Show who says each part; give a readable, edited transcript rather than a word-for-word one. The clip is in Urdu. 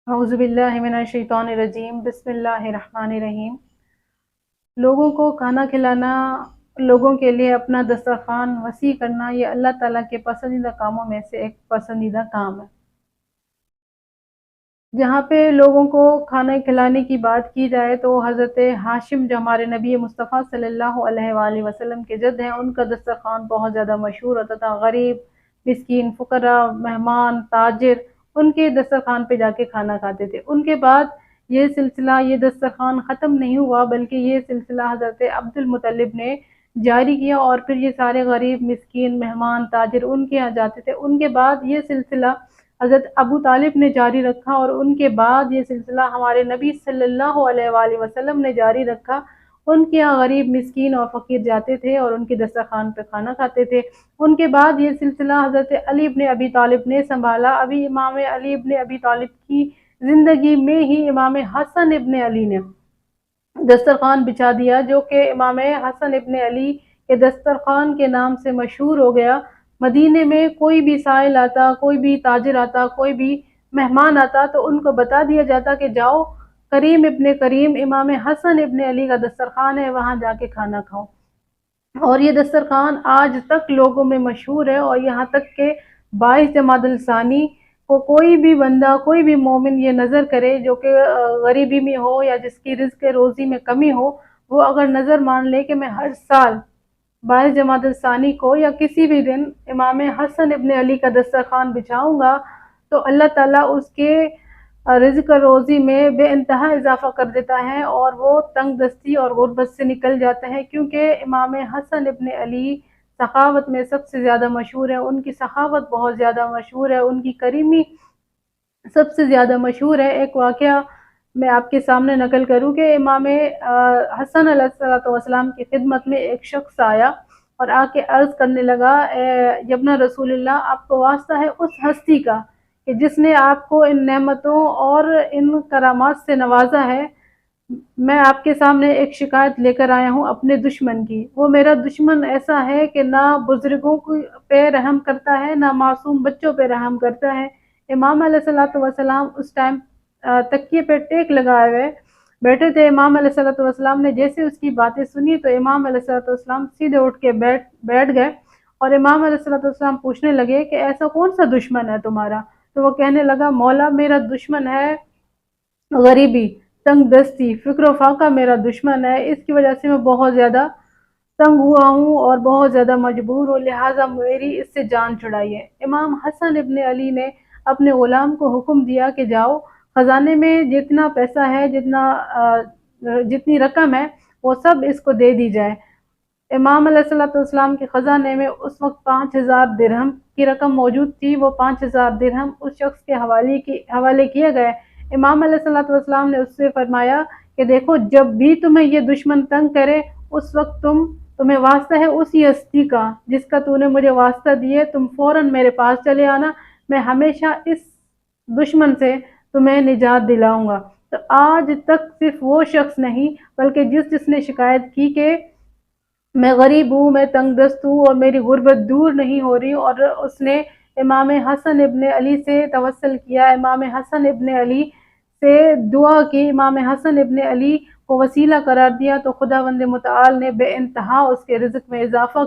Speaker 1: اعوذ باللہ من الشیطان الرجیم بسم اللہ الرحمن الرحیم۔ لوگوں کو کھانا کھلانا، لوگوں کے لیے اپنا دسترخوان وسیع کرنا، یہ اللہ تعالیٰ کے پسندیدہ کاموں میں سے ایک پسندیدہ کام ہے۔ جہاں پہ لوگوں کو کھانا کھلانے کی بات کی جائے تو حضرت ہاشم جو ہمارے نبی مصطفیٰ صلی اللہ علیہ وآلہ وسلم کے جد ہیں، ان کا دسترخوان بہت زیادہ مشہور ہوتا تھا۔ غریب، مسکین، فقراء، مہمان، تاجر ان کے دسترخوان پہ جا کے کھانا کھاتے تھے۔ ان کے بعد یہ سلسلہ، یہ دسترخوان ختم نہیں ہوا، بلکہ یہ سلسلہ حضرت عبد المطلب نے جاری کیا، اور پھر یہ سارے غریب، مسکین، مہمان، تاجر ان کے یہاں جاتے تھے۔ ان کے بعد یہ سلسلہ حضرت ابو طالب نے جاری رکھا، اور ان کے بعد یہ سلسلہ ہمارے نبی صلی اللہ علیہ وآلہ وسلم نے جاری رکھا۔ ان کے یہاں غریب، مسکین اور فقیر جاتے تھے اور ان کے دسترخوان پہ کھانا کھاتے تھے۔ ان کے بعد یہ سلسلہ حضرت علی ابن ابی طالب نے سنبھالا۔ ابھی امام علی ابن ابی طالب کی زندگی میں ہی امام حسن ابن علی نے دسترخوان بچھا دیا، جو کہ امام حسن ابن علی کے دسترخوان کے نام سے مشہور ہو گیا۔ مدینے میں کوئی بھی سائل آتا، کوئی بھی تاجر آتا، کوئی بھی مہمان آتا تو ان کو بتا دیا جاتا کہ جاؤ کریم ابن کریم امام حسن ابن علی کا دسترخوان ہے، وہاں جا کے کھانا کھاؤ۔ اور یہ دسترخوان آج تک لوگوں میں مشہور ہے، اور یہاں تک کہ 22 جمادی الثانی کو کوئی بھی بندہ، کوئی بھی مومن یہ نظر کرے جو کہ غریبی میں ہو یا جس کی رزق روزی میں کمی ہو، وہ اگر نظر مان لے کہ میں ہر سال 22 جمادی الثانی کو یا کسی بھی دن امام حسن ابن علی کا دسترخوان بچھاؤں گا، تو اللہ تعالیٰ اس کے رزق روزی میں بے انتہا اضافہ کر دیتا ہے، اور وہ تنگ دستی اور غربت سے نکل جاتا ہے، کیونکہ امام حسن ابن علی سخاوت میں سب سے زیادہ مشہور ہے۔ ان کی سخاوت بہت زیادہ مشہور ہے، ان کی کریمی سب سے زیادہ مشہور ہے۔ ایک واقعہ میں آپ کے سامنے نقل کروں کہ امام حسن علیہ السلام کی خدمت میں ایک شخص آیا اور آ کے عرض کرنے لگا، ابن رسول اللہ، آپ کو واسطہ ہے اس ہستی کا کہ جس نے آپ کو ان نعمتوں اور ان کرامات سے نوازا ہے۔ میں آپ کے سامنے ایک شکایت لے کر آیا ہوں اپنے دشمن کی۔ وہ میرا دشمن ایسا ہے کہ نہ بزرگوں پہ رحم کرتا ہے، نہ معصوم بچوں پہ رحم کرتا ہے۔ امام علیہ السلام اس ٹائم تکیے پہ ٹیک لگائے ہوئے بیٹھے تھے۔ امام علیہ السلام نے جیسے اس کی باتیں سنی تو امام علیہ السلام سیدھے اٹھ کے بیٹھ گئے، اور امام علیہ السلام پوچھنے لگے کہ ایسا کون سا دشمن ہے تمہارا؟ تو وہ کہنے لگا، مولا میرا دشمن ہے غریبی، تنگ دستی، فکر و فاقہ میرا دشمن ہے، اس کی وجہ سے میں بہت زیادہ تنگ ہوا ہوں اور بہت زیادہ مجبور ہوں، لہٰذا میری اس سے جان چھڑائیے۔ امام حسن ابن علی نے اپنے غلام کو حکم دیا کہ جاؤ خزانے میں جتنا پیسہ ہے، جتنی رقم ہے، وہ سب اس کو دے دی جائے۔ امام علیہ السلام کے خزانے میں اس وقت 5000 درہم کی رقم موجود تھی۔ وہ 5000 درہم اس شخص کے حوالے کیے گئے۔ امام علیہ السلام نے اس سے فرمایا کہ دیکھو، جب بھی تمہیں یہ دشمن تنگ کرے، اس وقت تمہیں واسطہ ہے اسی ہستی کا جس کا تو نے مجھے واسطہ دیے، تم فوراً میرے پاس چلے آنا، میں ہمیشہ اس دشمن سے تمہیں نجات دلاؤں گا۔ تو آج تک صرف وہ شخص نہیں بلکہ جس نے شکایت کی کہ میں غریب ہوں، میں تنگ دست ہوں اور میری غربت دور نہیں ہو رہی، اور اس نے امام حسن ابن علی سے توسل کیا، امام حسن ابن علی سے دعا کی، امام حسن ابن علی کو وسیلہ قرار دیا، تو خداوند متعال نے بے انتہا اس کے رزق میں اضافہ